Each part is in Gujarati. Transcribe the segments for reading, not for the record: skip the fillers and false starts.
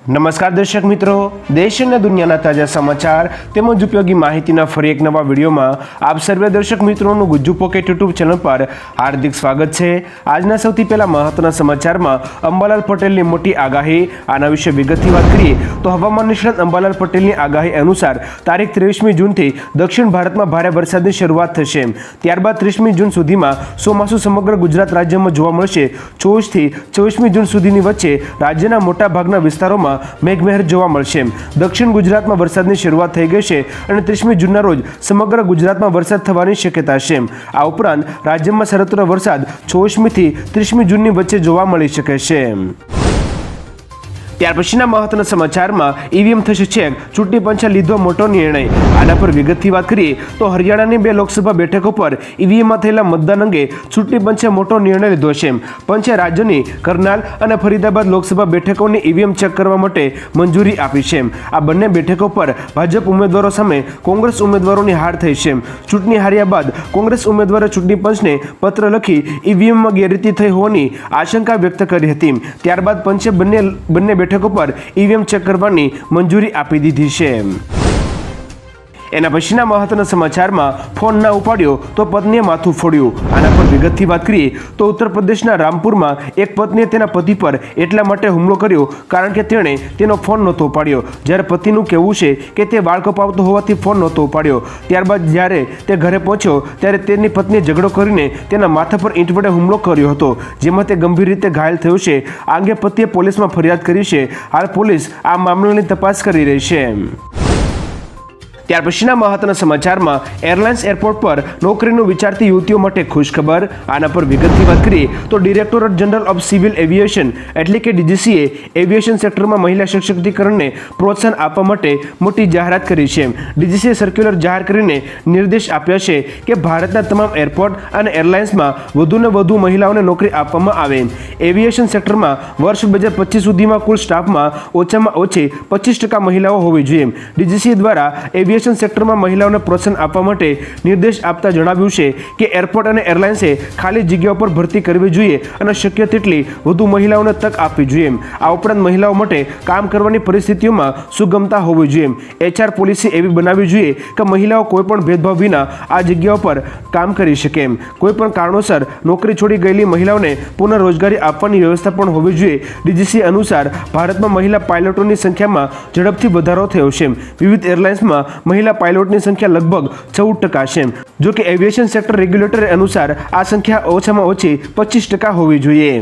નમસ્કાર દર્શક મિત્રો, દેશ અને દુનિયાના તાજા સમાચાર તેમજ ઉપયોગી માહિતીના ફરી એક નવા વિડીયોમાં આપ સર્વે દર્શક મિત્રોનું ગુજ્જુ પોકેટ યુટ્યુબ ચેનલ પર હાર્દિક સ્વાગત છે। આજના સૌથી પહેલા મહત્વના સમાચારમાં અંબાલાલ પટેલની મોટી આગાહી, આના વિશે વિગતથી વાત કરીએ તો હવામાન નિષ્ણાત અંબાલાલ પટેલની આગાહી અનુસાર તારીખ 23મી જૂનથી દક્ષિણ ભારતમાં ભારે વરસાદની શરૂઆત થશે। ત્યારબાદ 30મી જૂન સુધીમાં ચોમાસું સમગ્ર ગુજરાત રાજ્યમાં જોવા મળશે। 24થી 24મી જૂન સુધીની વચ્ચે રાજ્યના મોટાભાગના વિસ્તારોમાં મેઘમહેર જોવા મળશે। દક્ષિણ ગુજરાતમાં વરસાદની શરૂઆત થઈ ગઈ છે અને 30મી જૂનના રોજ સમગ્ર ગુજરાતમાં વરસાદ થવાની શક્યતા છે। આ ઉપરાંત રાજ્યમાં સર્વત્ર વરસાદ 24મીથી 30મી જૂનની વચ્ચે જોવા મળી શકે છે। ત્યાર પછીના મહત્વના સમાચારમાં ઈવીએમ થશે ચેક, ચૂંટણી પંચે લીધો મોટો નિર્ણય। આના પર વિગતથી વાત કરીએ તો હરિયાણાની 2 લોકસભા બેઠકો પર ઈવીએમમાં થયેલા મતદાન અંગે ચૂંટણી પંચે મોટો નિર્ણય લીધો છે। પંચે રાજ્યની કરનાલ અને ફરીદાબાદ લોકસભા બેઠકોની ઈવીએમ ચેક કરવા માટે મંજૂરી આપી છે। આ બંને બેઠકો પર ભાજપ ઉમેદવારો સામે કોંગ્રેસ ઉમેદવારોની હાર થઈ છે। ચૂંટણી હાર્યા બાદ કોંગ્રેસ ઉમેદવારે ચૂંટણી પંચને પત્ર લખી ઈવીએમમાં ગેરરીતિ થઈ હોવાની આશંકા વ્યક્ત કરી હતી। ત્યારબાદ પંચે બંને બેઠકો પર ઈવીએમ ચેક કરવાની મંજૂરી આપી દીધી છે। એના પછીના મહત્વના સમાચારમાં ફોન ના ઉપાડ્યો તો પત્નીએ માથું ફોડ્યું। આના પર વિગતથી વાત કરીએ તો ઉત્તર પ્રદેશના રામપુરમાં એક પત્નીએ તેના પતિ પર એટલા માટે હુમલો કર્યો કારણ કે તેણે તેનો ફોન નહોતો ઉપાડ્યો। જ્યારે પતિનું કહેવું છે કે તે વાળ કપાવતો હોવાથી ફોન નહોતો ઉપાડ્યો। ત્યારબાદ જ્યારે તે ઘરે પહોંચ્યો ત્યારે તેની પત્નીએ ઝઘડો કરીને તેના માથા પર ઈંટ વડે હુમલો કર્યો હતો, જેમાં તે ગંભીર રીતે ઘાયલ થયો છે। આ અંગે પતિએ પોલીસમાં ફરિયાદ કરી છે। હાલ પોલીસ આ મામલાની તપાસ કરી રહી છે। ત્યાર પછીના મહત્વના સમાચારમાં એરલાઇન્સ એરપોર્ટ પર નોકરીનું વિચારતી યુવતીઓ માટે ખુશખબર। આના પર વિગતથી વાત કરીએ તો directorate general of civil aviation એટલે કે ડીજીસીએ એવિએશન સેક્ટરમાં મહિલા સશક્તિકરણને પ્રોત્સાહન આપવા માટે મોટી જાહેરાત કરી છે। ડીજીસીએ સર્ક્યુલર જાહેર કરીને નિર્દેશ આપ્યા છે કે ભારતના તમામ એરપોર્ટ અને એરલાઇન્સમાં વધુને વધુ મહિલાઓને નોકરી આપવામાં આવે। એવિએશન સેક્ટરમાં વર્ષ 2025 સુધીમાં કુલ સ્ટાફમાં ઓછામાં ઓછી 25% મહિલાઓ હોવી જોઈએ। ડીજીસીએ દ્વારા એવિએશન સેક્ટરમાં મહિલાઓને પ્રોત્સાહન આપવા માટે નિર્દેશ આપતા જણાવ્યું છે કે એરપોર્ટ અને એરલાઇન્સે ખાલી જગ્યાઓ પર ભરતી કરવી જોઈએ અને શક્ય તેટલી વધુ મહિલાઓને તક આપવી જોઈએ। આ ઉપરાંત મહિલાઓ માટે કામ કરવાની પરિસ્થિતિઓમાં સુગમતા હોવી જોઈએ। એચઆર પોલિસી એવી બનાવવી જોઈએ કે મહિલાઓ કોઈપણ ભેદભાવ વિના આ જગ્યાઓ પર કામ કરી શકે। કોઈપણ કારણોસર નોકરી છોડી ગયેલી મહિલાઓને પુનઃરોજગારી આપવાની વ્યવસ્થા પણ હોવી જોઈએ। ડીજીસી અનુસાર ભારતમાં મહિલા પાયલોટોની સંખ્યામાં ઝડપથી વધારો થયો છે। વિવિધ એરલાઇન્સમાં મહિલા પાયલોટની સંખ્યા લગભગ 14% છે, જો કે એવિએશન સેક્ટર રેગ્યુલેટર અનુસાર આ સંખ્યા ઓછામાં ઓછી 25% હોવી જોઈએ।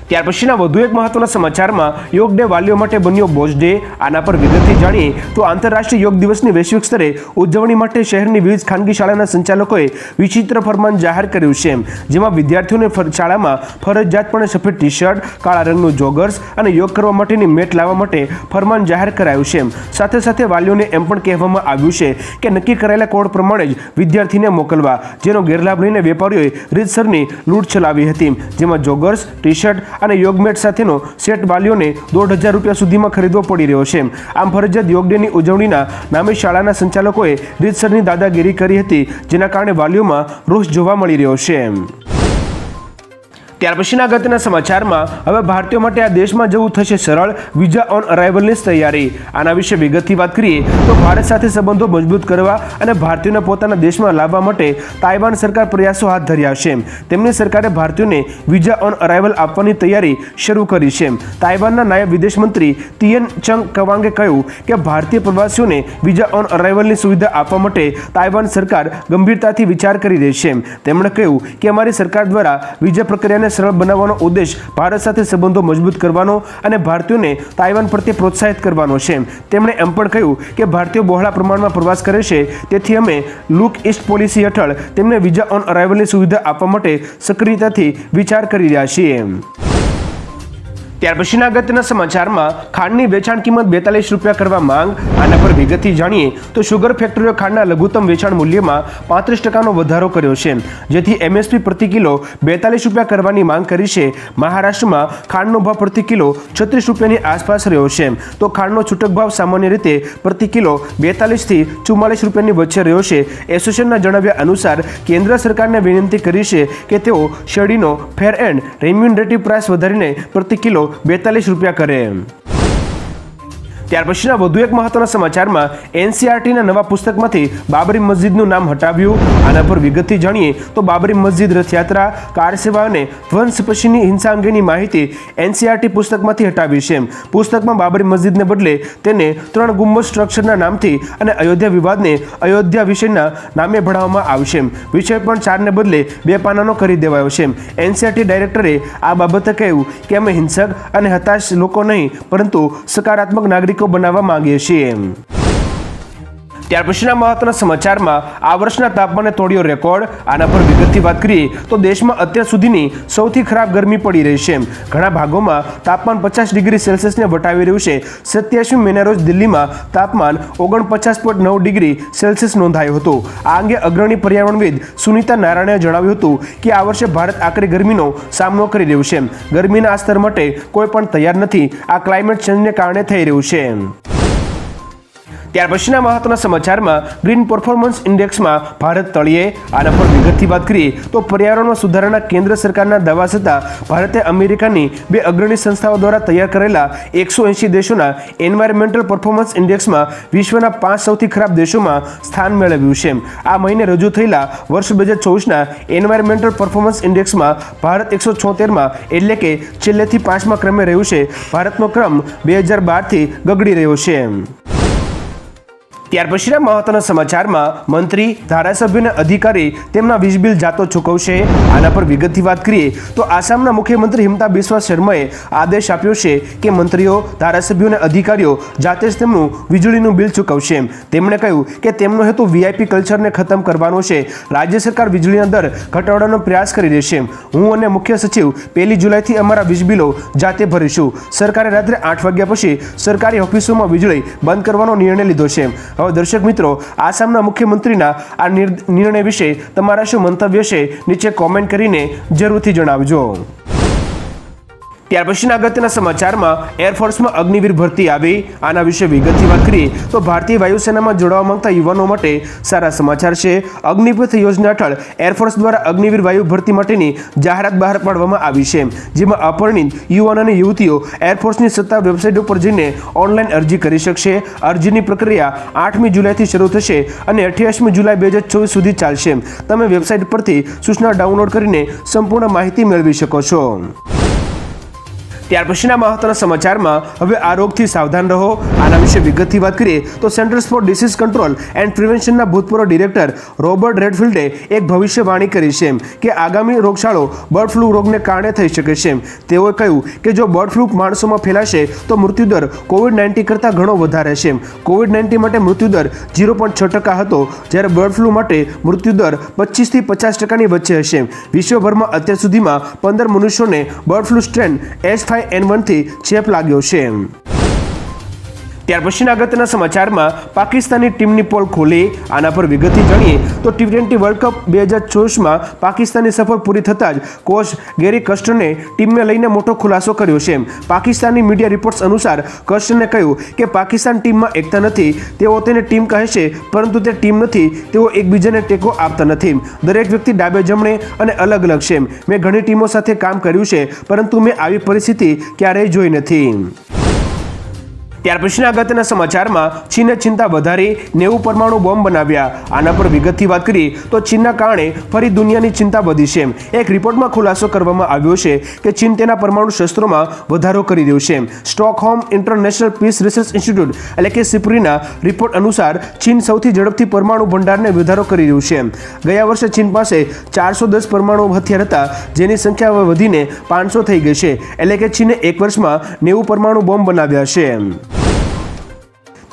ત્યાર પછીના વધુ એક મહત્વના સમાચારમાં યોગ ડે વાલીઓ માટે બન્યો બોજ ડે। આના પર વિગતથી જાણીએ તો આંતરરાષ્ટ્રીય યોગ દિવસની વૈશ્વિક સ્તરે ઉજવણી માટે શહેરની વિવિધ ખાનગી શાળાના સંચાલકોએ વિચિત્ર ફરમાન જાહેર કર્યું છે, જેમાં વિદ્યાર્થીઓને શાળામાં ફરજિયાતપણે સફેદ ટી શર્ટ, કાળા રંગનું જોગર્સ અને યોગ કરવા માટેની મેટ લાવવા માટે ફરમાન જાહેર કરાયું છે। સાથે સાથે વાલીઓને એમ પણ કહેવામાં આવ્યું છે કે નક્કી કરાયેલા કોડ પ્રમાણે જ વિદ્યાર્થીને મોકલવા, જેનો ગેરલાભ લઈને વેપારીઓએ રીતસરની લૂંટ ચલાવી હતી, જેમાં જોગર્સ, ટી શર્ટ અને યોગ મેટ સાથેનો સેટ વાલીઓને 1500 રૂપિયા સુધીમાં ખરીદવો પડી રહ્યો છે। આમ ફરજિયાત યોગ ડેની ઉજવણીના નામે શાળાના સંચાલકોએ રીતસરની દાદાગીરી કરી હતી, જેના કારણે વાલીઓમાં રોષ જોવા મળી રહ્યો છે। ત્યાર પછીના અગત્યના સમાચારમાં હવે ભારતીયો માટે આ દેશમાં જવું થશે સરળ, વિઝા ઓન અરાઇવલની તૈયારી। આના વિશે વિગતથી વાત કરીએ તો ભારત સાથે સંબંધો મજબૂત કરવા અને ભારતીયોને પોતાના દેશમાં લાવવા માટે તાઇવાન સરકાર પ્રયાસો હાથ ધર્યા છે। તેમની સરકારે ભારતીયોને વિઝા ઓન અરાઇવલ આપવાની તૈયારી શરૂ કરી છે। તાઇવાનના નાયબ વિદેશ મંત્રી તિએન ચંગ કવાંગે કહ્યું કે ભારતીય પ્રવાસીઓને વિઝા ઓન અરાઇવલની સુવિધા આપવા માટે તાઇવાન સરકાર ગંભીરતાથી વિચાર કરી રહી છે। તેમણે કહ્યું કે અમારી સરકાર દ્વારા વિઝા પ્રક્રિયાને સરળ બનાવવાનો ઉદ્દેશ ભારત સાથે સંબંધો મજબૂત કરવાનો અને ભારતીયોને તાઇવાન પ્રત્યે પ્રોત્સાહિત કરવાનો છે। તેમણે એમ પણ કહ્યું કે ભારતીયો બહોળા પ્રમાણમાં પ્રવાસ કરે છે, તેથી અમે લુક ઇસ્ટ પોલિસી હેઠળ તેમને વિઝા ઓન અરાઇવલની સુવિધા આપવા માટે સક્રિયતાથી વિચાર કરી રહ્યા છીએ। ત્યાર પછીના અગત્યના સમાચારમાં ખાંડની વેચાણ કિંમત 42 રૂપિયા કરવા માંગ। આના પર વિગતથી જાણીએ તો શુગર ફેક્ટરીઓ ખાંડના લઘુત્તમ વેચાણ મૂલ્યમાં 35% વધારો કર્યો છે, જેથી એમએસપી પ્રતિ કિલો 42 રૂપિયા કરવાની માંગ કરી છે। મહારાષ્ટ્રમાં ખાંડનો ભાવ પ્રતિ કિલો 36 રૂપિયાની આસપાસ રહ્યો છે, તો ખાંડનો છૂટક ભાવ સામાન્ય રીતે પ્રતિ કિલો 42 થી 44 રૂપિયાની વચ્ચે રહ્યો છે। એસોસિએશનના જણાવ્યા અનુસાર કેન્દ્ર સરકારને વિનંતી કરી છે કે તેઓ શેરડીનો ફેર એન્ડ રેમ્યુનરેટિવ પ્રાઇસ વધારીને પ્રતિ કિલો 42 રૂપિયા કરે। ત્યાર પછીના વધુ એક મહત્વના સમાચારમાં એનસીઆરટીના નવા પુસ્તકમાંથી બાબરી મસ્જિદનું નામ હટાવ્યું. આના પર વિગતથી જાણીએ તો બાબરી મસ્જિદ રથયાત્રા, કાર સેવા અને ધ્વંસ પછીની હિંસા અંગેની માહિતી એનસીઆરટી પુસ્તકમાંથી હટાવી છે. પુસ્તકમાં બાબરી મસ્જિદને બદલે તેને 3 ગુંબજ સ્ટ્રક્ચરના નામથી અને અયોધ્યા વિવાદને અયોધ્યા વિષયના નામે ભણાવવામાં આવશે. વિષય પણ 4 ને બદલે 2 પાનાનો કરી દેવાયો છે. એનસીઆરટી ડાયરેક્ટરે આ બાબતે કહ્યું કે અમે હિંસક અને હતાશ લોકો નહીં પરંતુ સકારાત્મક નાગરિકો બનાવવા માંગીએ છીએ. ત્યાર પછીના મહત્વના સમાચારમાં આ વર્ષના તાપમાને તોડ્યો રેકોર્ડ. આના પર વિગતથી વાત કરીએ તો દેશમાં અત્યાર સુધીની સૌથી ખરાબ ગરમી પડી રહી છે. ઘણા ભાગોમાં તાપમાન 50 ડિગ્રી સેલ્સિયસને વટાવી રહ્યું છે. 27મી મેના રોજ દિલ્હીમાં તાપમાન 49.9 ડિગ્રી સેલ્સિયસ નોંધાયું હતું. આ અંગે અગ્રણી પર્યાવરણવિદ સુનીતા નારાયણે જણાવ્યું હતું કે આ વર્ષે ભારત આકરી ગરમીનો સામનો કરી રહ્યું છે. ગરમીના આ સ્તર માટે કોઈ પણ તૈયાર નથી. આ ક્લાઇમેટ ચેન્જને કારણે થઈ રહ્યું છે. ત્યાર પછીના મહત્વના સમાચારમાં ગ્રીન પરફોર્મન્સ ઇન્ડેક્સમાં ભારત તળિયે. આના પર વિગતથી વાત કરીએ તો પર્યાવરણમાં સુધારાના કેન્દ્ર સરકારના દાવા છતાં ભારતે અમેરિકાની 2 અગ્રણી સંસ્થાઓ દ્વારા તૈયાર કરેલા 180 દેશોના એન્વાયરમેન્ટલ પરફોર્મન્સ ઇન્ડેક્સમાં વિશ્વના 5 સૌથી ખરાબ દેશોમાં સ્થાન મેળવ્યું છે. આ મહિને રજૂ થયેલા વર્ષ 2024ના એન્વાયરમેન્ટલ પરફોર્મન્સ ઇન્ડેક્સમાં ભારત 176માં એટલે કે છેલ્લેથી 5મા ક્રમે રહ્યું છે. ભારતનો ક્રમ 2012થી ગગડી રહ્યો છે. ત્યાર પછીના મહત્વના સમાચારમાં મંત્રી, ધારાસભ્ય અને અધિકારી તેમના વીજ બિલ જાતો ચૂકવશે. આના પર વિગતથી વાત કરીએ તો આસામના મુખ્યમંત્રી હિમંતા બિસ્વા શર્માએ આદેશ આપ્યો છે કે મંત્રીઓ, ધારાસભ્યો અને અધિકારીઓ જાતે જ તેમનું વીજળીનું બિલ ચૂકવશે. તેમણે કહ્યું કે તેમનો હેતુ વીઆઈપી કલ્ચરને ખતમ કરવાનો છે. રાજ્ય સરકાર વીજળીના દર ઘટાડવાનો પ્રયાસ કરી રહી છે. હું અને મુખ્ય સચિવ 1 જુલાઈથી અમારા વીજ બિલો જાતે ભરીશું. સરકારે રાત્રે 8 વાગ્યા પછી સરકારી ઓફિસોમાં વીજળી બંધ કરવાનો નિર્ણય લીધો છે. હવે દર્શક મિત્રો, આસામના મુખ્યમંત્રીના આ નિર્ણય વિશે તમારા શું મંતવ્ય છે નીચે કોમેન્ટ કરીને જરૂરથી જણાવજો. ત્યાર પછીના અગત્યના સમાચારમાં એરફોર્સમાં અગ્નિવીર ભરતી આવી. આના વિશે વિગતથી વાત કરીએ તો ભારતીય વાયુસેનામાં જોડાવા માંગતા યુવાનો માટે સારા સમાચાર છે. અગ્નિપથ યોજના હેઠળ એરફોર્સ દ્વારા અગ્નિવીર વાયુ ભરતી માટેની જાહેરાત બહાર પાડવામાં આવી છે. જેમાં અપરિણિત યુવાન અને યુવતીઓ એરફોર્સની સત્તાવાર વેબસાઇટ ઉપર જઈને ઓનલાઈન અરજી કરી શકશે. અરજીની પ્રક્રિયા 8મી જુલાઈથી શરૂ થશે અને 28મી જુલાઈ 2024 સુધી ચાલશે. તમે વેબસાઇટ પરથી સૂચના ડાઉનલોડ કરીને સંપૂર્ણ માહિતી મેળવી શકો છો. ત્યાર પછીના મહત્વના સમાચારમાં હવે આ રોગથી સાવધાન રહો. આના વિશે વિગતથી વાત કરીએ તો centres for disease control and પ્રિવેન્શનના ભૂતપૂર્વ ડિરેક્ટર રોબર્ટ રેડફિલ્ડે એક ભવિષ્યવાણી કરી છે કે આગામી રોગચાળો બર્ડ ફ્લૂ રોગને કારણે થઈ શકે છે. તેઓએ કહ્યું કે જો બર્ડ ફ્લૂ માણસોમાં ફેલાશે તો મૃત્યુદર કોવિડ-19 કરતાં ઘણો વધારે છે. કોવિડ-19 માટે મૃત્યુદર 0.6% હતો, જ્યારે બર્ડ ફ્લૂ માટે મૃત્યુદર 25 થી 50% વચ્ચે હશે. વિશ્વભરમાં અત્યાર સુધીમાં 15 મનુષ્યોને બર્ડ ફ્લૂ સ્ટ્રેન H5N1 થી ચેપ લાગ્યો છે. ત્યાર પછીના અગત્યના સમાચારમાં પાકિસ્તાની ટીમની પોલ ખોલી. આના પર વિગતથી જાણીએ તો T20 વર્લ્ડ કપ 2024માં પાકિસ્તાનની સફર પૂરી થતાં જ કોચ ગેરી કર્સ્ટને ટીમને લઈને મોટો ખુલાસો કર્યો છે. પાકિસ્તાની મીડિયા રિપોર્ટ્સ અનુસાર કર્સ્ટને કહ્યું કે પાકિસ્તાન ટીમમાં એકતા નથી. તેઓ તેને ટીમ કહે છે પરંતુ તે ટીમ નથી. તેઓ એકબીજાને ટેકો આપતા નથી. દરેક વ્યક્તિ ડાબે જમણે અને અલગ અલગ છે. મેં ઘણી ટીમો સાથે કામ કર્યું છે પરંતુ મેં આવી પરિસ્થિતિ ક્યારેય જોઈ નથી. ત્યાર પછીના અગત્યના સમાચારમાં ચીને ચિંતા વધારી, 90 પરમાણુ બોમ્બ બનાવ્યા. આના પર વિગતથી વાત કરીએ તો ચીનના કારણે ફરી દુનિયાની ચિંતા વધી છે. એક રિપોર્ટમાં ખુલાસો કરવામાં આવ્યો છે કે ચીન તેના પરમાણુ શસ્ત્રોમાં વધારો કરી રહ્યું છે. Stockholm International Peace Research Institute એટલે કે સિપ્રીના રિપોર્ટ અનુસાર ચીન સૌથી ઝડપથી પરમાણુ ભંડારને વધારો કરી રહ્યું છે. ગયા વર્ષે ચીન પાસે 410 પરમાણુ હથિયાર હતા, જેની સંખ્યા હવે વધીને 500 થઈ ગઈ છે. એટલે કે ચીને એક વર્ષમાં 90 પરમાણુ બોમ્બ બનાવ્યા છે.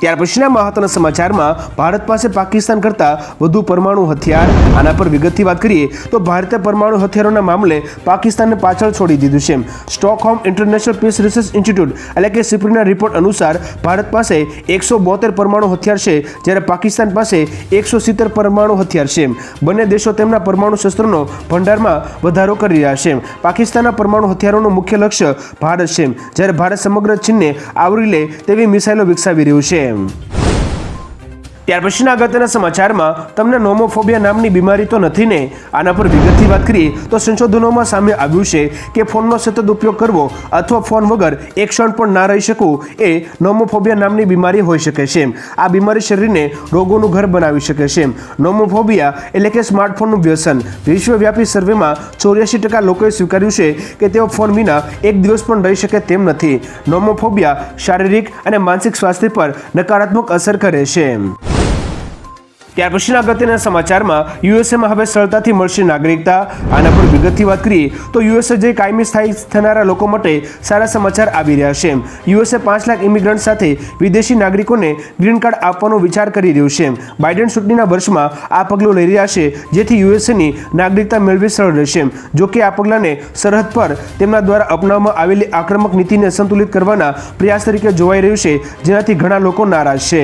ત્યાર પછીના મહત્વના સમાચારમાં ભારત પાસે પાકિસ્તાન કરતાં વધુ પરમાણુ હથિયાર. આના પર વિગતથી વાત કરીએ તો ભારતે પરમાણુ હથિયારોના મામલે પાકિસ્તાનને પાછળ છોડી દીધું છે. Stockholm International Peace Research Institute એટલે કે સિપ્રીના રિપોર્ટ અનુસાર ભારત પાસે 172 પરમાણુ હથિયાર છે, જ્યારે પાકિસ્તાન પાસે 170 પરમાણુ હથિયાર છે. બંને દેશો તેમના પરમાણુ શસ્ત્રોનો ભંડારમાં વધારો કરી રહ્યા છે. પાકિસ્તાનના પરમાણુ હથિયારોનું મુખ્ય લક્ષ્ય ભારત છે, જ્યારે ભારત સમગ્ર ચીનને આવરી લે તેવી મિસાઇલો વિકસાવી રહ્યું છે. ત્યાર પછીના અગત્યના સમાચારમાં તમને નોમોફોબિયા નામની બીમારી તો નથી ને? આના પર વિગતથી વાત કરીએ તો સંશોધનોમાં સામે આવ્યું છે કે ફોનનો સતત ઉપયોગ કરવો અથવા ફોન વગર એક ક્ષણ પણ ના રહી શકવું એ નોમોફોબિયા નામની બીમારી હોઈ શકે છે. આ બીમારી શરીરને રોગોનું ઘર બનાવી શકે છે. નોમોફોબિયા એટલે કે સ્માર્ટફોનનું વ્યસન. વિશ્વવ્યાપી સર્વેમાં 84% લોકોએ સ્વીકાર્યું છે કે તેઓ ફોન વિના એક દિવસ પણ રહી શકે તેમ નથી. નોમોફોબિયા શારીરિક અને માનસિક સ્વાસ્થ્ય પર નકારાત્મક અસર કરે છે. ત્યાર પછીના અગત્યના સમાચારમાં યુએસએમાં હવે સરળતાથી મળશે નાગરિકતા. આના પર વિગતથી વાત કરીએ તો યુએસએ જે કાયમી સ્થાયી થનારા લોકો માટે સારા સમાચાર આવી રહ્યા છે. યુએસએ 5 લાખ ઇમિગ્રન્ટ સાથે વિદેશી નાગરિકોને ગ્રીન કાર્ડ આપવાનો વિચાર કરી રહ્યું છે. બાઇડન ચૂંટણીના વર્ષમાં આ પગલું લઈ રહ્યા છે જેથી યુએસએની નાગરિકતા મેળવી સરળ રહેશે. જોકે આ પગલાંને સરહદ પર તેમના દ્વારા અપનાવવામાં આવેલી આક્રમક નીતિને સંતુલિત કરવાના પ્રયાસ તરીકે જોવાઈ રહ્યું છે, જેનાથી ઘણા લોકો નારાજ છે.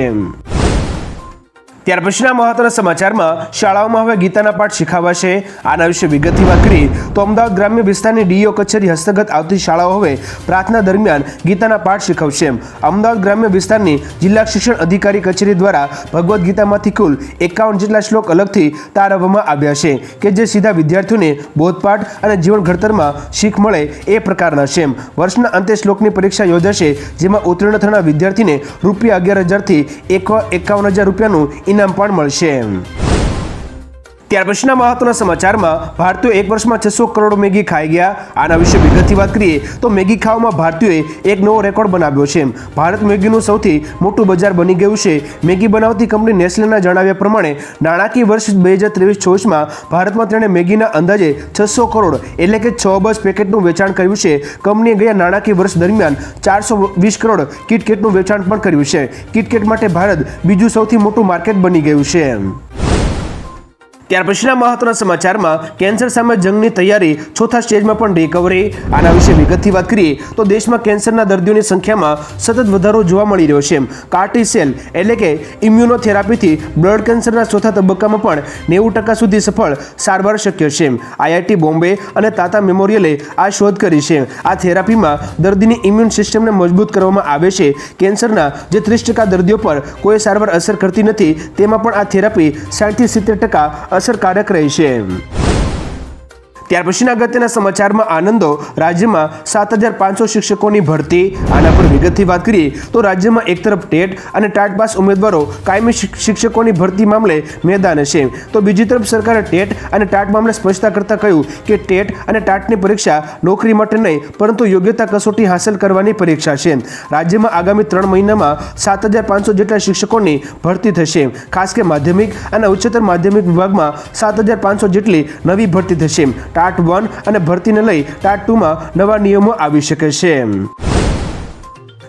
ત્યાર પછીના મહત્વના સમાચારમાં શાળાઓમાં હવે ગીતાના પાઠ શીખવાશે. આના વિશે વિગતથી વાત કરીએ તો અમદાવાદ ગ્રામ્ય વિસ્તારની ડીઈઓ કચેરી હસ્તગત આવતી શાળાઓ હવે પ્રાર્થના દરમિયાન ગીતાના પાઠ શીખવશે. અમદાવાદ ગ્રામ્ય વિસ્તારની જિલ્લા શિક્ષણ અધિકારી કચેરી દ્વારા ભગવદ્ ગીતામાંથી કુલ 51 જેટલા શ્લોક અલગથી તારવવામાં આવ્યા છે કે જે સીધા વિદ્યાર્થીઓને બોધપાઠ અને જીવન ઘડતરમાં શીખ મળે એ પ્રકારના છે. વર્ષના અંતે શ્લોકની પરીક્ષા યોજાશે, જેમાં ઉત્તીર્ણ થનાર વિદ્યાર્થીને ₹11,000થી ₹51,000નું ઇનામ પણ મળશે. ત્યાર પછીના મહત્વના સમાચારમાં ભારતીયો એક વર્ષમાં 600 કરોડ મેગી ખાઈ ગયા. આના વિશે વિગતથી વાત કરીએ તો મેગી ખાવામાં ભારતીયોએ એક નવો રેકોર્ડ બનાવ્યો છે. ભારત મેગીનું સૌથી મોટું બજાર બની ગયું છે. મેગી બનાવતી કંપની નેસ્લેના જણાવ્યા પ્રમાણે નાણાકીય વર્ષ 2023-24માં ભારતમાં તેણે મેગીના અંદાજે 600 કરોડ એટલે કે 6 અબજ પેકેટનું વેચાણ કર્યું છે. કંપનીએ ગયા નાણાકીય વર્ષ દરમિયાન 420 કરોડ કિટકેટનું વેચાણ પણ કર્યું છે. કિટકેટ માટે ભારત બીજું સૌથી મોટું માર્કેટ બની ગયું છે. ત્યાર પછીના મહત્વના સમાચારમાં કેન્સર સામે જંગની તૈયારી, ચોથા સ્ટેજમાં પણ રિકવરી. આના વિશે વિગતથી વાત કરીએ તો દેશમાં કેન્સરના દર્દીઓની સંખ્યામાં સતત વધારો જોવા મળી રહ્યો છે. કાર્ટી સેલ એટલે કે ઇમ્યુનોથેરાપીથી બ્લડ કેન્સરના ચોથા તબક્કામાં પણ 90% સુધી સફળ સારવાર શક્ય છે. આઈઆઈટી બોમ્બે અને તાતા મેમોરિયલે આ શોધ કરી છે. આ થેરાપીમાં દર્દીની ઇમ્યુન સિસ્ટમને મજબૂત કરવામાં આવે છે. કેન્સરના જે 30% દર્દીઓ પર કોઈ સારવાર અસર કરતી નથી તેમાં પણ આ થેરાપી 60-70% અસરકારક રહે છે. ત્યાર પછીના અગત્યના સમાચારમાં આનંદો, રાજ્યમાં 7,500 શિક્ષકોની ભરતી. આના પર વિગતથી વાત કરીએ તો રાજ્યમાં એક તરફ ટેટ અને ટાટ પાસ ઉમેદવારો કાયમી શિક્ષકોની ભરતી મામલે મેદાન છે, તો બીજી તરફ સરકારે ટેટ અને ટાટ મામલે સ્પષ્ટતા કરતા કહ્યું કે ટેટ અને ટાટની પરીક્ષા નોકરી માટે નહીં પરંતુ યોગ્યતા કસોટી હાંસલ કરવાની પરીક્ષા છે. રાજ્યમાં આગામી 3 મહિનામાં 7,500 જેટલા શિક્ષકોની ભરતી થશે. ખાસ કે માધ્યમિક અને ઉચ્ચતર માધ્યમિક વિભાગમાં 7,500 જેટલી નવી ભરતી થશે. ટાટ 1 અને ભરતીને લઈ ટાટ 2માં નવા નિયમો આવી શકે છે.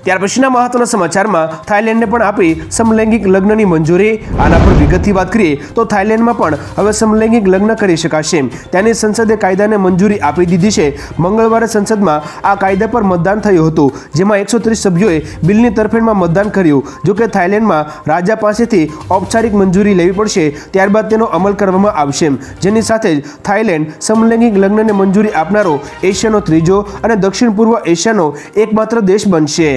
ત્યાર પછીના મહત્વના સમાચારમાં થાઇલેન્ડને પણ આપી સમલૈંગિક લગ્નની મંજૂરી. આના પર વિગતથી વાત કરીએ તો થાઇલેન્ડમાં પણ હવે સમલૈંગિક લગ્ન કરી શકાશે. ત્યાંની સંસદે કાયદાને મંજૂરી આપી દીધી છે. મંગળવારે સંસદમાં આ કાયદા પર મતદાન થયું હતું, જેમાં 130 સભ્યોએ બિલની તરફેણમાં મતદાન કર્યું. જોકે થાઇલેન્ડમાં રાજા પાસેથી ઔપચારિક મંજૂરી લેવી પડશે, ત્યારબાદ તેનો અમલ કરવામાં આવશે. જેની સાથે જ થાઇલેન્ડ સમલૈંગિક લગ્નને મંજૂરી આપનારો એશિયાનો ત્રીજો અને દક્ષિણ પૂર્વ એશિયાનો એકમાત્ર દેશ બનશે.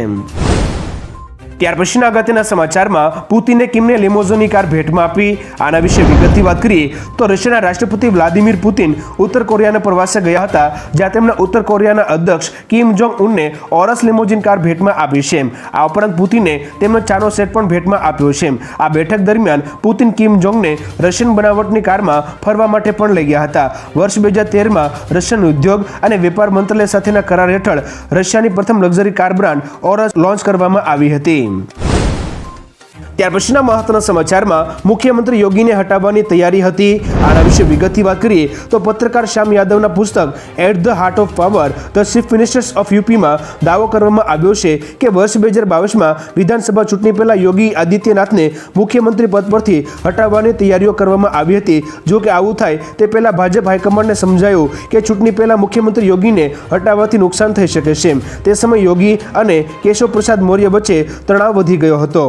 ત્યાર પછીના અગત્યના સમાચારમાં પુતિને કિમને લિમોઝીનની કાર ભેટમાં આપી. આના વિશે વિગતથી વાત કરીએ તો રશિયાના રાષ્ટ્રપતિ વ્લાદિમીર પુતિન ઉત્તર કોરિયાના પ્રવાસે ગયા હતા, જ્યાં તેમણે ઉત્તર કોરિયાના અધ્યક્ષ કિમ જોંગ ઉનને ઓરસ લિમોઝીન કાર ભેટમાં આપી છે. આ ઉપરાંત પુતિને તેમનો ચાનો સેટ પણ ભેટમાં આપ્યો છે. આ બેઠક દરમિયાન પુતિન કિમ જોંગને રશિયન બનાવટની કારમાં ફરવા માટે પણ લઈ ગયા હતા. વર્ષ 2013માં રશિયન ઉદ્યોગ અને વેપાર મંત્રાલય સાથેના કરાર હેઠળ રશિયાની પ્રથમ લક્ઝરી કાર બ્રાન્ડ ઓરસ લોન્ચ કરવામાં આવી હતી. ત્યાર પછીના મહત્વના સમાચારમાં મુખ્યમંત્રી યોગીને હટાવવાની તૈયારી હતી. આના વિશે વિગતથી વાત કરીએ તો પત્રકાર શ્યામ યાદવના પુસ્તક at the heart of power the chief ministers of યુપીમાં દાવો કરવામાં આવ્યો છે કે વર્ષ 2022માં વિધાનસભા ચૂંટણી પહેલા યોગી આદિત્યનાથને મુખ્યમંત્રી પદ પરથી હટાવવાની તૈયારીઓ કરવામાં આવી હતી. જો કે આવું થાય તે પહેલા ભાજપ હાઈકમાન્ડને સમજાયું કે ચૂંટણી પહેલા મુખ્યમંત્રી યોગીને હટાવવાથી નુકસાન થઈ શકે છે. તે સમયે યોગી અને કેશવ પ્રસાદ મૌર્ય વચ્ચે તણાવ વધી ગયો હતો.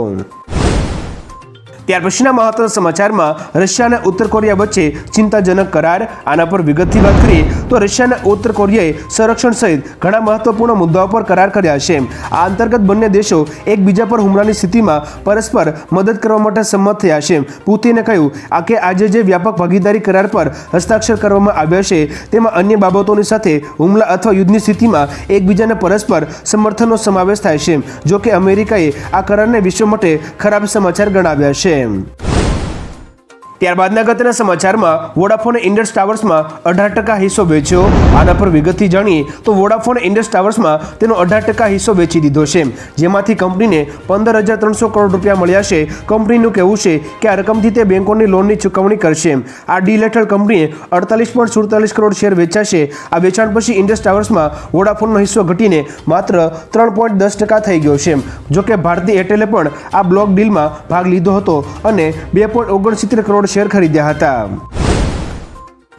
ત્યાર પછીના મહત્વના સમાચારમાં રશિયા અને ઉત્તર કોરિયા વચ્ચે ચિંતાજનક કરાર. આના પર વિગતથી વાત કરીએ તો રશિયા અને ઉત્તર કોરિયાએ સંરક્ષણ સહિત ઘણા મહત્વપૂર્ણ મુદ્દાઓ પર કરાર કર્યા છે. આ અંતર્ગત બંને દેશો એકબીજા પર હુમલાની સ્થિતિમાં પરસ્પર મદદ કરવા માટે સંમત થયા છે. પુતિને કહ્યું કે આજે જે વ્યાપક ભાગીદારી કરાર પર હસ્તાક્ષર કરવામાં આવ્યા છે તેમાં અન્ય બાબતોની સાથે હુમલા અથવા યુદ્ધની સ્થિતિમાં એકબીજાને પરસ્પર સમર્થનનો સમાવેશ થાય છે. જો કે અમેરિકાએ આ કરારને વિશ્વ માટે ખરાબ સમાચાર ગણાવ્યા છે. ત્યારબાદના અગત્યના સમાચારમાં વોડાફોને ઇન્ડસ ટાવર્સમાં 18% હિસ્સો વેચ્યો. આના પર વિગતથી જાણીએ તો વોડાફોને ઇન્ડસ ટાવર્સમાં તેનો 18% હિસ્સો વેચી દીધો છે, જેમાંથી કંપનીને 15,300 કરોડ રૂપિયા મળ્યા છે. કંપનીનું કહેવું છે કે આ રકમથી તે બેંકોની લોનની ચૂકવણી કરશે. આ ડીલ હેઠળ કંપનીએ 48.47 કરોડ શેર વેચાશે. આ વેચાણ પછી ઇન્ડસ ટાવર્સમાં વોડાફોનનો હિસ્સો ઘટીને માત્ર 3.10% થઈ ગયો છે. જોકે ભારતીય એરટેલે પણ આ બ્લોક ડીલમાં ભાગ લીધો હતો અને 2.69 કરોડ શેર ખરીદ્યા હતા.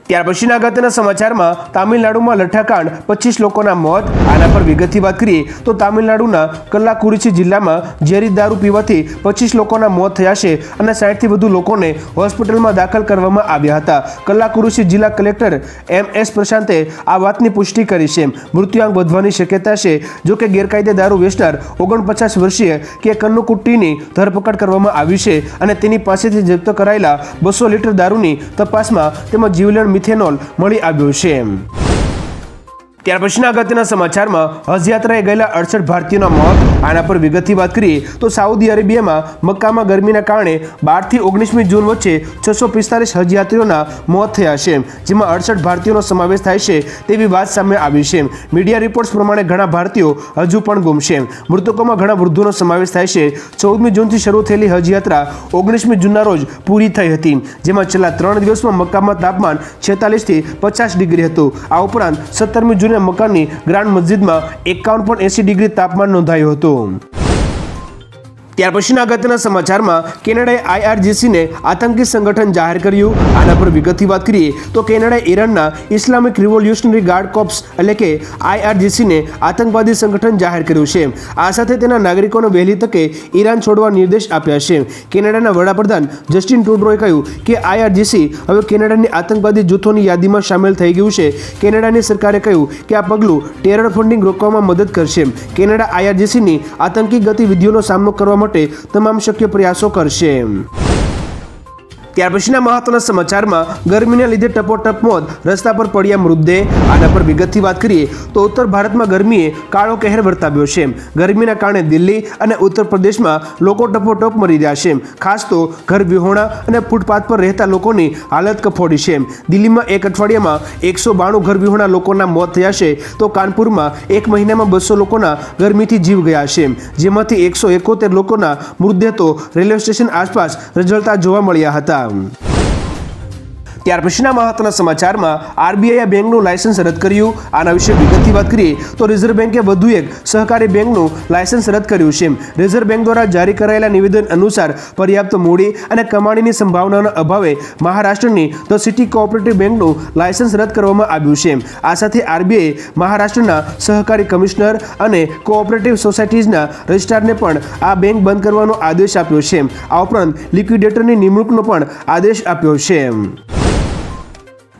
ત્યાર પછીના અગત્યના સમાચારમાં તામિલનાડુમાં લઠ્ઠાકાંડ, 25 લોકોના મોત. આના પર વિગતથી વાત કરીએ તો તામિલનાડુના કલ્લાકુરિચી જિલ્લામાં ઝેરી દારૂ પીવાથી 25 લોકોના મોત થયા છે અને 60થી વધુ લોકોને હોસ્પિટલમાં દાખલ કરવામાં આવ્યા હતા. કલ્લાકુરિચી જિલ્લા કલેક્ટર MS પ્રશાંતે આ વાતની પુષ્ટિ કરી છે. મૃત્યુઆંક વધવાની શક્યતા છે. જો કે ગેરકાયદે દારૂ વેચનાર 49 વર્ષીય કે કન્નુકુટ્ટીની ધરપકડ કરવામાં આવી છે અને તેની પાસેથી જપ્ત કરાયેલા 200 લીટર દારૂની તપાસમાં તેમાં જીવલેણ મિથેનોલ મળી આવ્યો છે. ત્યાર પછીના અગત્યના સમાચારમાં હજયાત્રાએ ગયેલા 68 ભારતીયોના મોત. આના પર વિગતથી વાત કરીએ તો સાઉદી અરેબિયામાં મક્કામાં ગરમીના કારણે 12 થી 19મી જૂન વચ્ચે 645 હજયાત્રીઓના મોત થયા છે, જેમાં 68 ભારતીયોનો સમાવેશ થાય છે તેવી વાત સામે આવી છે. મીડિયા રિપોર્ટ્સ પ્રમાણે ઘણા ભારતીયો હજુ પણ ગુમ છે. મૃતકોમાં ઘણા વૃદ્ધોનો સમાવેશ થાય છે. 14મી જૂનથી શરૂ થયેલી હજયાત્રા 19મી જૂનના રોજ પૂરી થઈ હતી, જેમાં છેલ્લા 3 દિવસમાં મક્કામાં તાપમાન 46 થી 50 ડિગ્રી હતું. આ ઉપરાંત 17મી જૂને મક્કાની ગ્રાન્ડ મસ્જિદમાં 51.80 ડિગ્રી તાપમાન નોંધાયું હતું. ત્યાર પછીના અગત્યના સમાચારમાં કેનેડાએ IRGCને આતંકી સંગઠન જાહેર કર્યું. આના પર વિગતથી વાત કરીએ તો કેનેડાએ ઈરાનના ઇસ્લામિક રિવોલ્યુશનરી ગાર્ડ કોર્પ્સ એટલે કે IRGCને આતંકવાદી સંગઠન જાહેર કર્યું છે. આ સાથે તેના નાગરિકોને વહેલી તકે ઈરાન છોડવા નિર્દેશ આપ્યા છે. કેનેડાના વડાપ્રધાન જસ્ટિન ટ્રુડોએ કહ્યું કે IRGC હવે કેનેડાની આતંકવાદી જૂથોની યાદીમાં સામેલ થઈ ગયું છે. કેનેડાની સરકારે કહ્યું કે આ પગલું ટેરર ફંડિંગ રોકવામાં મદદ કરશે. કેનેડા IRGCની આતંકી ગતિવિધિઓનો સામનો કરવા માટે તમામ શક્ય પ્રયાસો કરશે. ત્યાર પછીના મહત્વના સમાચારમાં ગરમીને લીધે ટપોટપ મોત, રસ્તા પર પડ્યા મૃતદેહ. આના પર વિગતથી વાત કરીએ તો ઉત્તર ભારતમાં ગરમીએ કાળો કહેર વર્તાવ્યો છે. ગરમીના કારણે દિલ્હી અને ઉત્તર પ્રદેશમાં લોકો ટપોટપ મરી રહ્યા છે. ખાસ તો ઘર વિહોણા અને ફૂટપાથ પર રહેતા લોકોની હાલત કફોડી છે. દિલ્હીમાં એક અઠવાડિયામાં 192 ઘર વિહોણા લોકોના મોત થયા છે, તો કાનપુરમાં એક મહિનામાં 200 લોકોના ગરમીથી જીવ ગયા છે, જેમાંથી 171 લોકોના મૃતદેહ તો રેલવે સ્ટેશન આસપાસ રઝળતા જોવા મળ્યા હતા. ત્યાર પછીના મહત્વના સમાચારમાં RBIએ બેંકનું લાયસન્સ રદ કર્યું. આના વિશે વિગતથી વાત કરીએ તો રિઝર્વ બેંકે વધુ એક સહકારી બેંકનું લાયસન્સ રદ કર્યું છે. રિઝર્વ બેંક દ્વારા જારી કરાયેલા નિવેદન અનુસાર પર્યાપ્ત મૂડી અને કમાણીની સંભાવનાના અભાવે મહારાષ્ટ્રની ધ સિટી કોઓપરેટિવ બેંકનું લાયસન્સ રદ કરવામાં આવ્યું છે. આ સાથે RBIએ મહારાષ્ટ્રના સહકારી કમિશનર અને કોઓપરેટિવ સોસાયટીઝના રજિસ્ટ્રારને પણ આ બેંક બંધ કરવાનો આદેશ આપ્યો છે. આ ઉપરાંત લિક્વિડેટરની નિમણૂકનો પણ આદેશ આપ્યો છે.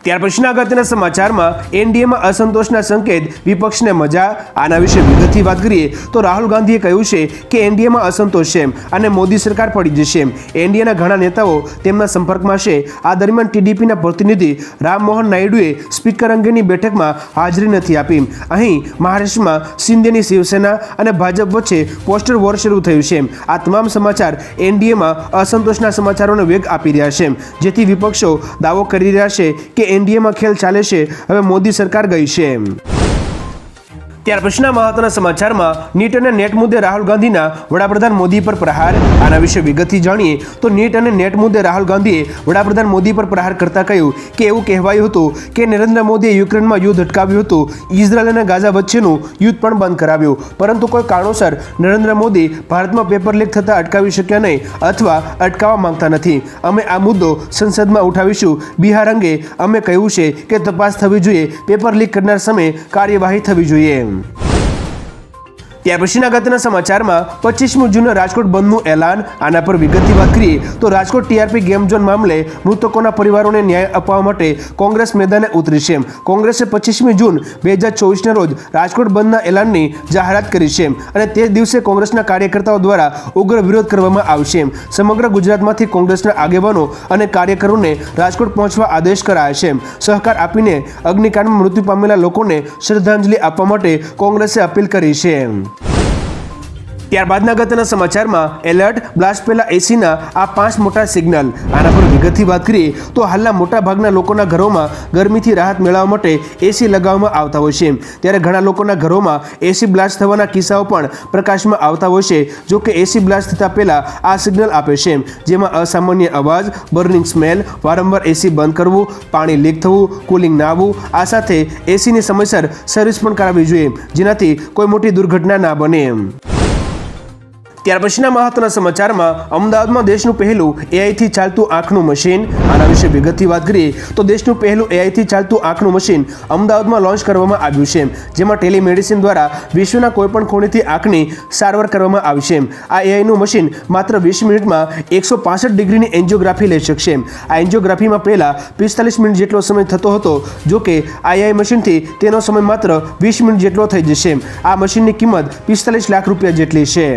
ત્યાર પછીના અગત્યના સમાચારમાં NDAમાં અસંતોષના સંકેત, વિપક્ષને મજા. આના વિશે વિગતથી વાત કરીએ તો રાહુલ ગાંધીએ કહ્યું છે કે NDAમાં અસંતોષ છે અને મોદી સરકાર પડી જશે. NDAના ઘણા નેતાઓ તેમના સંપર્કમાં છે. આ દરમિયાન TDPના પ્રતિનિધિ રામમોહન નાયડુએ સ્પીકર અંગેની બેઠકમાં હાજરી નથી આપી. અહીં મહારાષ્ટ્રમાં શિંદેની શિવસેના અને ભાજપ વચ્ચે પોસ્ટર વોર શરૂ થયું છે. આ તમામ સમાચાર NDAમાં અસંતોષના સમાચારોને વેગ આપી રહ્યા છે, જેથી વિપક્ષો દાવો કરી રહ્યા છે કે NDAમાં ખેલ ચાલે છે, હવે મોદી સરકાર ગઈ છે. ત્યાર પછીના મહત્વના સમાચારમાં નીટ અને નેટ મુદ્દે રાહુલ ગાંધીના વડાપ્રધાન મોદી પર પ્રહાર. આના વિશે વિગતથી જાણીએ તો નીટ અને નેટ મુદ્દે રાહુલ ગાંધીએ વડાપ્રધાન મોદી પર પ્રહાર કરતા કહ્યું કે એવું કહેવાયું હતું કે નરેન્દ્ર મોદીએ યુક્રેનમાં યુદ્ધ અટકાવ્યું હતું, ઇઝરાયલ અને ગાઝા વચ્ચેનું યુદ્ધ પણ બંધ કરાવ્યું, પરંતુ કોઈ કારણોસર નરેન્દ્ર મોદી ભારતમાં પેપર લીક થતા અટકાવી શક્યા નહીં અથવા અટકાવવા માંગતા નથી. અમે આ મુદ્દો સંસદમાં ઉઠાવીશું. બિહાર અંગે અમે કહ્યું છે કે તપાસ થવી જોઈએ, પેપર લીક કરનાર સામે કાર્યવાહી થવી જોઈએ. ત્યાર પછીના અગત્યના સમાચારમાં 25મી જૂને રાજકોટ બંધનું એલાન. આના પર વિગતથી વાત કરીએ તો રાજકોટ ટીઆરપી ગેમ ઝોન મામલે મૃતકોના પરિવારોને ન્યાય અપાવવા માટે કોંગ્રેસ મેદાને ઉતરી છે. કોંગ્રેસે 25મી જૂન 2024ના રોજ રાજકોટ બંધના એલાનની જાહેરાત કરી છે અને તે દિવસે કોંગ્રેસના કાર્યકર્તાઓ દ્વારા ઉગ્ર વિરોધ કરવામાં આવશે. સમગ્ર ગુજરાતમાંથી કોંગ્રેસના આગેવાનો અને કાર્યકરોને રાજકોટ પહોંચવા આદેશ કરાયા છે. સહકાર આપીને અગ્નિકાંડમાં મૃત્યુ પામેલા લોકોને શ્રદ્ધાંજલિ આપવા માટે કોંગ્રેસે અપીલ કરી છે. ત્યારબાદના અગત્યના સમાચારમાં એલર્ટ બ્લાસ્ટ પહેલા એસીના આ 5 મોટા સિગ્નલ. આના પર વિગતથી વાત કરીએ તો હાલના મોટા ભાગના લોકોના ઘરોમાં ગરમીથી રાહત મેળવવા માટે એસી લગાવવામાં આવતા હોય છે. ત્યારે ઘણા લોકોના ઘરોમાં એસી બ્લાસ્ટ થવાના કિસ્સાઓ પણ પ્રકાશમાં આવતા હોય છે. જો કે એસી બ્લાસ્ટ થતા પહેલા આ સિગ્નલ આપે છે, જેમાં અસામાન્ય અવાજ, બર્નિંગ સ્મેલ, વારંવાર એસી બંધ કરવું, પાણી લીક થવું, કુલિંગ ના આવવું. આ સાથે એસીની સમયસર સર્વિસ પણ કરાવવી જોઈએ, જેનાથી કોઈ મોટી દુર્ઘટના ના બને. ત્યાર પછીના મહત્વના સમાચારમાં અમદાવાદમાં દેશનું પહેલું એઆઈથી ચાલતું આંખનું મશીન. આના વિશે વિગતથી વાત કરીએ તો દેશનું પહેલું એઆઈથી ચાલતું આંખનું મશીન અમદાવાદમાં લોન્ચ કરવામાં આવ્યું છે, જેમાં ટેલિમેડિસિન દ્વારા વિશ્વના કોઈપણ ખૂણેથી આંખની સારવાર કરવામાં આવશે. આ એઆઈનું મશીન માત્ર 20 મિનિટમાં 165 ડિગ્રીની એન્જિયોગ્રાફી લઈ શકશે. આ એન્જિયોગ્રાફીમાં પહેલા 45 મિનિટ જેટલો સમય થતો હતો, જો કે આ એઆઈ મશીનથી તેનો સમય માત્ર 20 મિનિટ જેટલો થઈ જશે. આ મશીનની કિંમત 45 લાખ રૂપિયા જેટલી છે.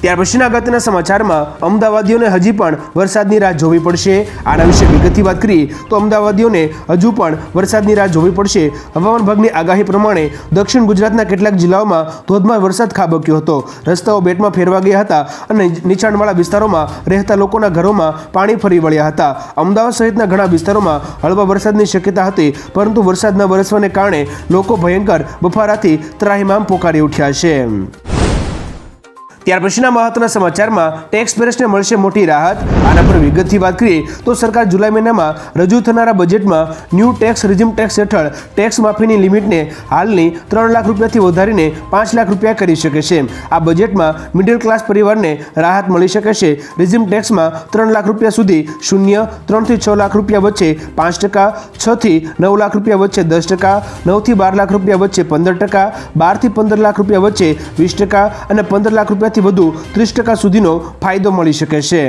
ત્યાર પછીના અગત્યના સમાચારમાં અમદાવાદીઓને હજી પણ વરસાદની રાહ જોવી પડશે. આના વિશે વિગતથી વાત કરીએ તો અમદાવાદીઓને હજુ પણ વરસાદની રાહ જોવી પડશે. હવામાન વિભાગની આગાહી પ્રમાણે દક્ષિણ ગુજરાતના કેટલાક જિલ્લાઓમાં ધોધમાર વરસાદ ખાબક્યો હતો. રસ્તાઓ બેટમાં ફેરવા ગયા હતા અને નીચાણવાળા વિસ્તારોમાં રહેતા લોકોના ઘરોમાં પાણી ફરી વળ્યા હતા. અમદાવાદ સહિતના ઘણા વિસ્તારોમાં હળવા વરસાદની શક્યતા હતી, પરંતુ વરસાદ ન વરસવાને કારણે લોકો ભયંકર બફારાથી ત્રાહિમામ પોકારી ઉઠ્યા છે. ત્યાર પછીના મહત્વના સમાચારમાં ટેક્સ પેયર્સને મળશે મોટી રાહત. આના પર વિગતથી વાત કરીએ તો સરકાર જુલાઈ મહિનામાં રજૂ થનારા બજેટમાં ન્યૂ ટેક્સ રિઝિમ ટેક્સ હેઠળ ટેક્સ માફીની લિમિટને હાલની 3 લાખ રૂપિયાથી વધારીને 5 લાખ રૂપિયા કરી શકે છે. આ બજેટમાં મિડલ ક્લાસ પરિવારને રાહત મળી શકે છે. રિઝિમ ટેક્સમાં 3 લાખ રૂપિયા સુધી શૂન્ય, 3 થી 6 લાખ રૂપિયા વચ્ચે 5%, 6 થી 9 લાખ રૂપિયા વચ્ચે 10%, 9 થી 12 લાખ રૂપિયા વચ્ચે 15%, 12 થી 15 લાખ રૂપિયા વચ્ચે 20% અને 15 લાખ રૂપિયા થી વધુ 30% સુધીનો ફાયદો મળી શકે છે.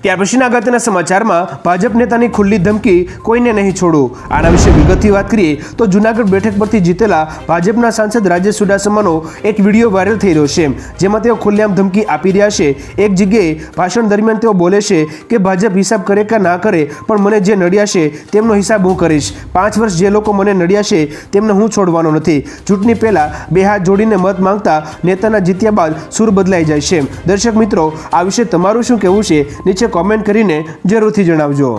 ત્યાર પછીના અગત્યના સમાચારમાં ભાજપ નેતાની ખુલ્લી ધમકી, કોઈને નહીં છોડું. આના વિશે વિગતથી વાત કરીએ તો જૂનાગઢ બેઠક પરથી જીતેલા ભાજપના સાંસદ રાજેશ ચુડાસમાનો એક વિડીયો વાયરલ થઈ રહ્યો છે, જેમાં તેઓ ખુલ્લેઆમ ધમકી આપી રહ્યા છે. એક જગ્યાએ ભાષણ દરમિયાન તેઓ બોલે છે કે ભાજપ હિસાબ કરે કે ના કરે, પણ મને જે નડ્યા છે તેમનો હિસાબ હું કરીશ. 5 વર્ષ જે લોકો મને નડ્યા છે તેમને હું છોડવાનો નથી. ચૂંટણી પહેલા 2 હાથ જોડીને મત માંગતા નેતાના જીત્યા બાદ સૂર બદલાઈ જાય છે. દર્શક મિત્રો, આ વિશે તમારું શું કહેવું છે? નીચે કોમેન્ટ કરીને જરૂરથી જણાવજો.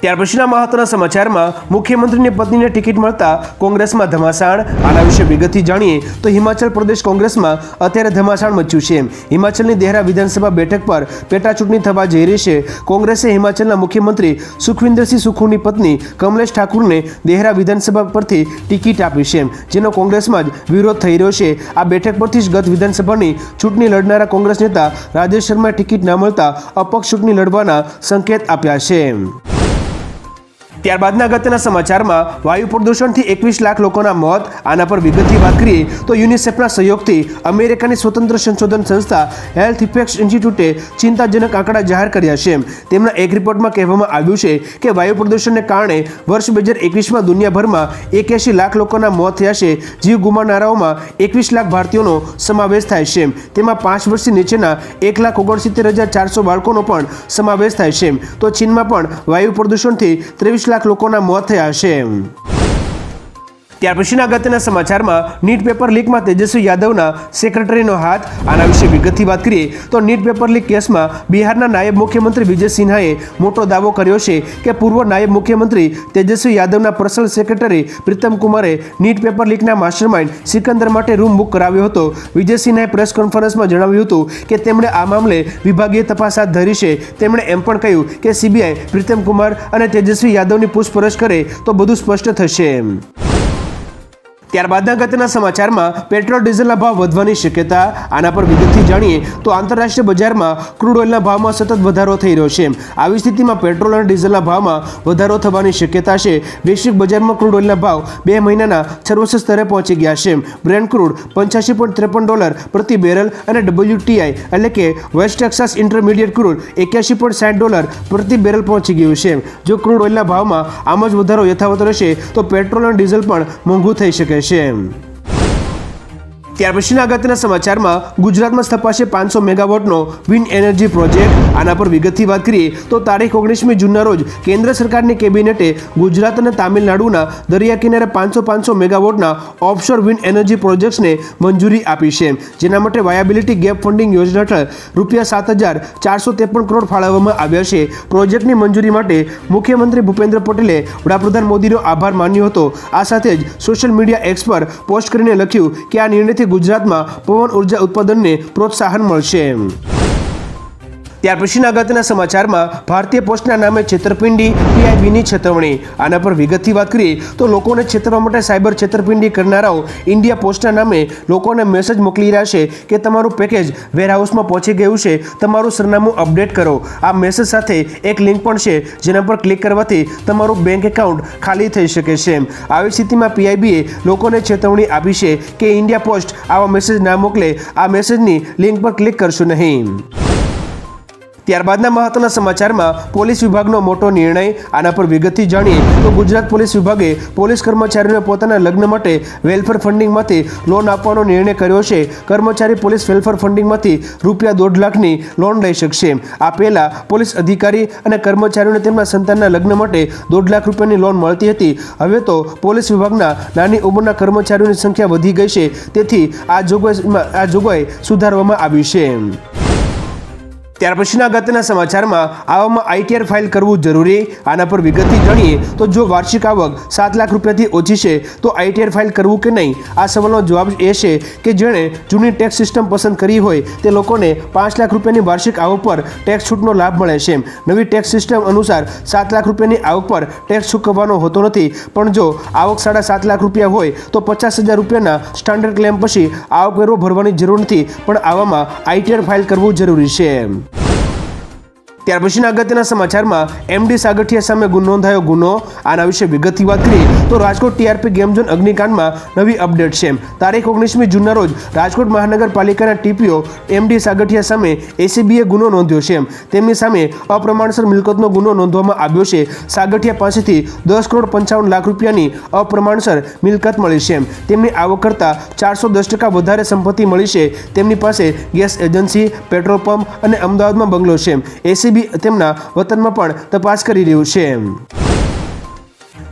ત્યાર પછીના મહત્વના સમાચારમાં મુખ્યમંત્રીની પત્નીને ટિકિટ મળતા કોંગ્રેસમાં ધમાસાણ. આના વિશે વિગતથી જાણીએ તો હિમાચલ પ્રદેશ કોંગ્રેસમાં અત્યારે ધમાસાણ મચ્યું છે. હિમાચલની દેહરા વિધાનસભા બેઠક પર પેટા ચૂંટણી થવા જઈ રહી છે. કોંગ્રેસે હિમાચલના મુખ્યમંત્રી સુખવિન્દરસિંહ સુખુની પત્ની કમલેશ ઠાકુરને દેહરા વિધાનસભા પરથી ટિકિટ આપી છે, જેનો કોંગ્રેસમાં જ વિરોધ થઈ રહ્યો છે. આ બેઠક પરથી જ ગત વિધાનસભાની ચૂંટણી લડનારા કોંગ્રેસ નેતા રાજેશ શર્માએ ટિકિટ ન મળતા અપક્ષ ચૂંટણી લડવાના સંકેત આપ્યા છે. ત્યારબાદના અગત્યના સમાચારમાં વાયુ પ્રદૂષણથી 21 લાખ લોકોના મોત. આના પર વિગતથી વાત કરીએ તો યુનિસેફના સહયોગથી અમેરિકાની સ્વતંત્ર સંશોધન સંસ્થા હેલ્થ ઇફેક્ટ્સ ઇન્સ્ટિટ્યૂટે ચિંતાજનક આંકડા જાહેર કર્યા છે. તેમના એક રિપોર્ટમાં કહેવામાં આવ્યું છે કે વાયુ પ્રદૂષણને કારણે વર્ષ 2021માં દુનિયાભરમાં 81 લાખ લોકોના મોત થયા છે. જીવ ગુમાવનારાઓમાં 21 લાખ ભારતીયોનો સમાવેશ થાય છે. તેમાં 5 વર્ષથી નીચેના 1,69,400 બાળકોનો પણ સમાવેશ થાય છે. તો ચીનમાં પણ વાયુ પ્રદૂષણથી 23 લાખ લોકોના મોત થયા છે. ત્યાર પછીના અગત્યના સમાચારમાં નીટ પેપર લીકમાં તેજસ્વી યાદવના સેક્રેટરીનો હાથ. આના વિશે વિગતથી વાત કરીએ તો નીટ પેપર લીક કેસમાં બિહારના નાયબ મુખ્યમંત્રી વિજય સિન્હાએ મોટો દાવો કર્યો છે કે પૂર્વ નાયબ મુખ્યમંત્રી તેજસ્વી યાદવના પર્સનલ સેક્રેટરી પ્રીતમ કુમારે નીટ પેપર લીકના માસ્ટરમાઇન્ડ સિકંદર માટે રૂમ બુક કરાવ્યો હતો. વિજય સિન્હાએ પ્રેસ કોન્ફરન્સમાં જણાવ્યું હતું કે તેમણે આ મામલે વિભાગીય તપાસ હાથ ધરી છે. તેમણે એમ પણ કહ્યું કે સીબીઆઈ પ્રીતમ કુમાર અને તેજસ્વી યાદવની પૂછપરછ કરે તો બધું સ્પષ્ટ થશે. ત્યારબાદના અગત્યના સમાચારમાં પેટ્રોલ ડીઝલના ભાવ વધવાની શક્યતા, આના પર વિગતથી જાણીએ તો આંતરરાષ્ટ્રીય બજારમાં ક્રૂડ ઓઇલના ભાવમાં સતત વધારો થઈ રહ્યો છે. આવી સ્થિતિમાં પેટ્રોલ અને ડીઝલના ભાવમાં વધારો થવાની શક્યતા છે. વૈશ્વિક બજારમાં ક્રૂડ ઓઇલના ભાવ 2 મહિનાના સર્વોચ્ચ સ્તરે પહોંચી ગયા છે. બ્રેન્ટ ક્રૂડ $85.53 પ્રતિ બેરલ અને WTI એટલે કે વેસ્ટ ટેક્સાસ ઇન્ટરમીડિયેટ ક્રૂડ $81.60 પ્રતિ બેરલ પહોંચી ગયું છે. જો ક્રૂડ ઓઇલના ભાવમાં આમ જ વધારો યથાવત રહેશે તો પેટ્રોલ અને ડીઝલ પણ મોંઘું થઈ શકે છે. ત્યાર પછીના અગત્યના સમાચારમાં ગુજરાતમાં સ્થપાશે 500 મેગાવોટનો વિન્ડ એનર્જી પ્રોજેક્ટ. આના પર વિગતથી વાત કરીએ તો તારીખ 19મી જૂનના રોજ કેન્દ્ર સરકારની કેબિનેટે ગુજરાત અને તામિલનાડુના દરિયા કિનારે 500 મેગાવોટના ઓફશોર વિન્ડ એનર્જી પ્રોજેક્ટ્સને મંજૂરી આપી છે. જેના માટે વાયાબિલિટી ગેપ ફંડિંગ યોજના હેઠળ ₹7,453 કરોડ ફાળવવામાં આવ્યા છે. પ્રોજેક્ટની મંજૂરી માટે મુખ્યમંત્રી ભૂપેન્દ્ર પટેલે વડાપ્રધાન મોદીનો આભાર માન્યો હતો. આ સાથે જ સોશિયલ મીડિયા એક્સ પર પોસ્ટ કરીને લખ્યું કે આ નિર્ણયથી ગુજરાતમાં પવન ઉર્જા ઉત્પાદનને પ્રોત્સાહન મળશે. ત્યાર પછીના અગત્યના સમાચારમાં ભારતીય પોસ્ટના નામે છેતરપિંડી, PIBની છેતવણી. આના પર વિગતથી વાત કરીએ તો લોકોને છેતરવા માટે સાયબર છેતરપિંડી કરનારાઓ ઇન્ડિયા પોસ્ટના નામે લોકોને મેસેજ મોકલી રહ્યા છે કે તમારું પેકેજ વેરહાઉસમાં પહોંચી ગયું છે, તમારું સરનામું અપડેટ કરો. આ મેસેજ સાથે એક લિંક પણ છે જેના પર ક્લિક કરવાથી તમારું બેંક એકાઉન્ટ ખાલી થઈ શકે છે. આવી સ્થિતિમાં PIBએ લોકોને ચેતવણી આપી છે કે ઇન્ડિયા પોસ્ટ આવા મેસેજ ના મોકલે. આ મેસેજની લિંક પર ક્લિક કરશો નહીં. ત્યારબાદના મહત્વના સમાચારમાં પોલીસ વિભાગનો મોટો નિર્ણય. આના પર વિગતથી જાણીએ તો ગુજરાત પોલીસ વિભાગે પોલીસ કર્મચારીઓને પોતાના લગ્ન માટે વેલફેર ફંડિંગમાંથી લોન આપવાનો નિર્ણય કર્યો છે. કર્મચારી પોલીસ વેલફેર ફંડિંગમાંથી ₹1.5 લાખની લોન લઈ શકશે. આ પહેલા પોલીસ અધિકારી અને કર્મચારીઓને તેમના સંતાનના લગ્ન માટે ₹1.5 લાખની લોન મળતી હતી. હવે તો પોલીસ વિભાગના નાની ઉંમરના કર્મચારીઓની સંખ્યા વધી ગઈ છે, તેથી આ જોગવાઈ સુધારવામાં આવી છે. ત્યાર પછીના અગત્યના સમાચારમાં આવકમાં ITR ફાઇલ કરવું જરૂરી. આના પર વિગતથી જાણીએ તો જો વાર્ષિક આવક ₹7 લાખથી ઓછી છે તો ITR ફાઇલ કરવું કે નહીં. આ સવાલનો જવાબ એ છે કે જેણે જૂની ટેક્સ સિસ્ટમ પસંદ કરી હોય તે લોકોને ₹5 લાખની વાર્ષિક આવક પર ટેક્સ છૂટનો લાભ મળે છે. નવી ટેક્સ સિસ્ટમ અનુસાર ₹7 લાખની આવક પર ટેક્સ ચૂકવવાનો હોતો નથી, પણ જો આવક ₹7.5 લાખ હોય તો ₹50,000ના સ્ટાન્ડર્ડ ક્લેમ પછી આવકવેરો ભરવાની જરૂર નથી, પણ આવામાં ITR ફાઇલ કરવું જરૂરી છે. ત્યાર પછીના અગત્યના સમાચારમાં MD સાગઠિયા સામે નોંધાયો ગુનો. આના વિશે વિગતથી વાત કરીએ તો રાજકોટ TRP ગેમ ઝોન અગ્નિકાંડમાં નવી અપડેટ છે. તારીખ 19મી જૂનના રોજ રાજકોટ મહાનગરપાલિકાના TPO MD સાગઠિયા સામે ACBએ ગુનો નોંધ્યો છે. તેમની સામે અપ્રમાણસર મિલકતનો ગુનો નોંધવામાં આવ્યો છે. સાગઠિયા પાસેથી ₹10.55 લાખની અપ્રમાણસર મિલકત મળી છે. તેમની આવક કરતાં 410% વધારે સંપત્તિ મળી છે. તેમની પાસે ગેસ એજન્સી, પેટ્રોલ પંપ અને અમદાવાદમાં બંગલો છે. ACB તેમના વતનમાં પણ તપાસ કરી રહ્યું છે.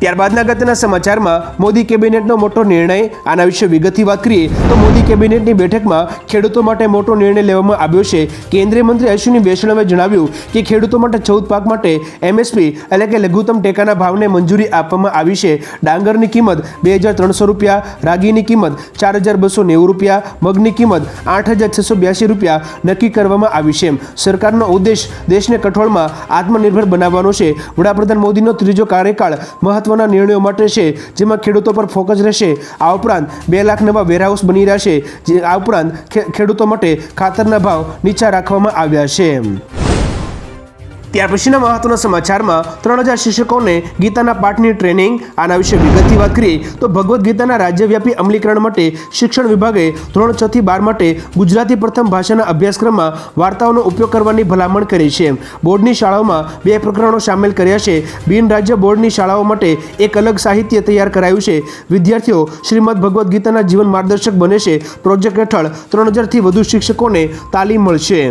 ત્યારબાદના અગત્યના સમાચારમાં મોદી કેબિનેટનો મોટો નિર્ણય. આના વિશે વિગતથી વાત કરીએ તો મોદી કેબિનેટની બેઠકમાં ખેડૂતો માટે મોટો નિર્ણય લેવામાં આવ્યો છે. કેન્દ્રીય મંત્રી અશ્વિની વૈષ્ણવે જણાવ્યું કે ખેડૂતો માટે 14 પાક માટે MSP એટલે કે લઘુત્તમ ટેકાના ભાવને મંજૂરી આપવામાં આવી છે. ડાંગરની કિંમત ₹2,300, રાગીની કિંમત ₹4,290, મગની કિંમત ₹8,682 નક્કી કરવામાં આવી છે. સરકારનો ઉદ્દેશ દેશને કઠોળમાં આત્મનિર્ભર બનાવવાનો છે. વડાપ્રધાન મોદીનો ત્રીજો કાર્યકાળ મહત્વના નિર્ણયો માટે છે, જેમાં ખેડૂતો પર ફોકસ રહેશે. આ ઉપરાંત 2 લાખ નવા વેરહાઉસ બની રહ્યા છે. આ ઉપરાંત ખેડૂતો માટે ખાતરના ભાવ નીચા રાખવામાં આવ્યા છે. ત્યાર પછીના મહત્વના સમાચારમાં 3000 શિક્ષકોને ગીતાના પાઠની ટ્રેનિંગ. આના વિશે વિગતથી વાત કરીએ તો ભગવદ્ ગીતાના રાજ્યવ્યાપી અમલીકરણ માટે શિક્ષણ વિભાગે ધોરણ 6 થી 12 માટે ગુજરાતી પ્રથમ ભાષાના અભ્યાસક્રમમાં વાર્તાઓનો ઉપયોગ કરવાની ભલામણ કરી છે. બોર્ડની શાળાઓમાં 2 પ્રકરણો સામેલ કર્યા છે. બિન રાજ્ય બોર્ડની શાળાઓ માટે એક અલગ સાહિત્ય તૈયાર કરાયું છે. વિદ્યાર્થીઓ શ્રીમદ ભગવદ્ ગીતાના જીવન માર્ગદર્શક બને છે. પ્રોજેક્ટ હેઠળ 3000થી વધુ શિક્ષકોને તાલીમ મળશે.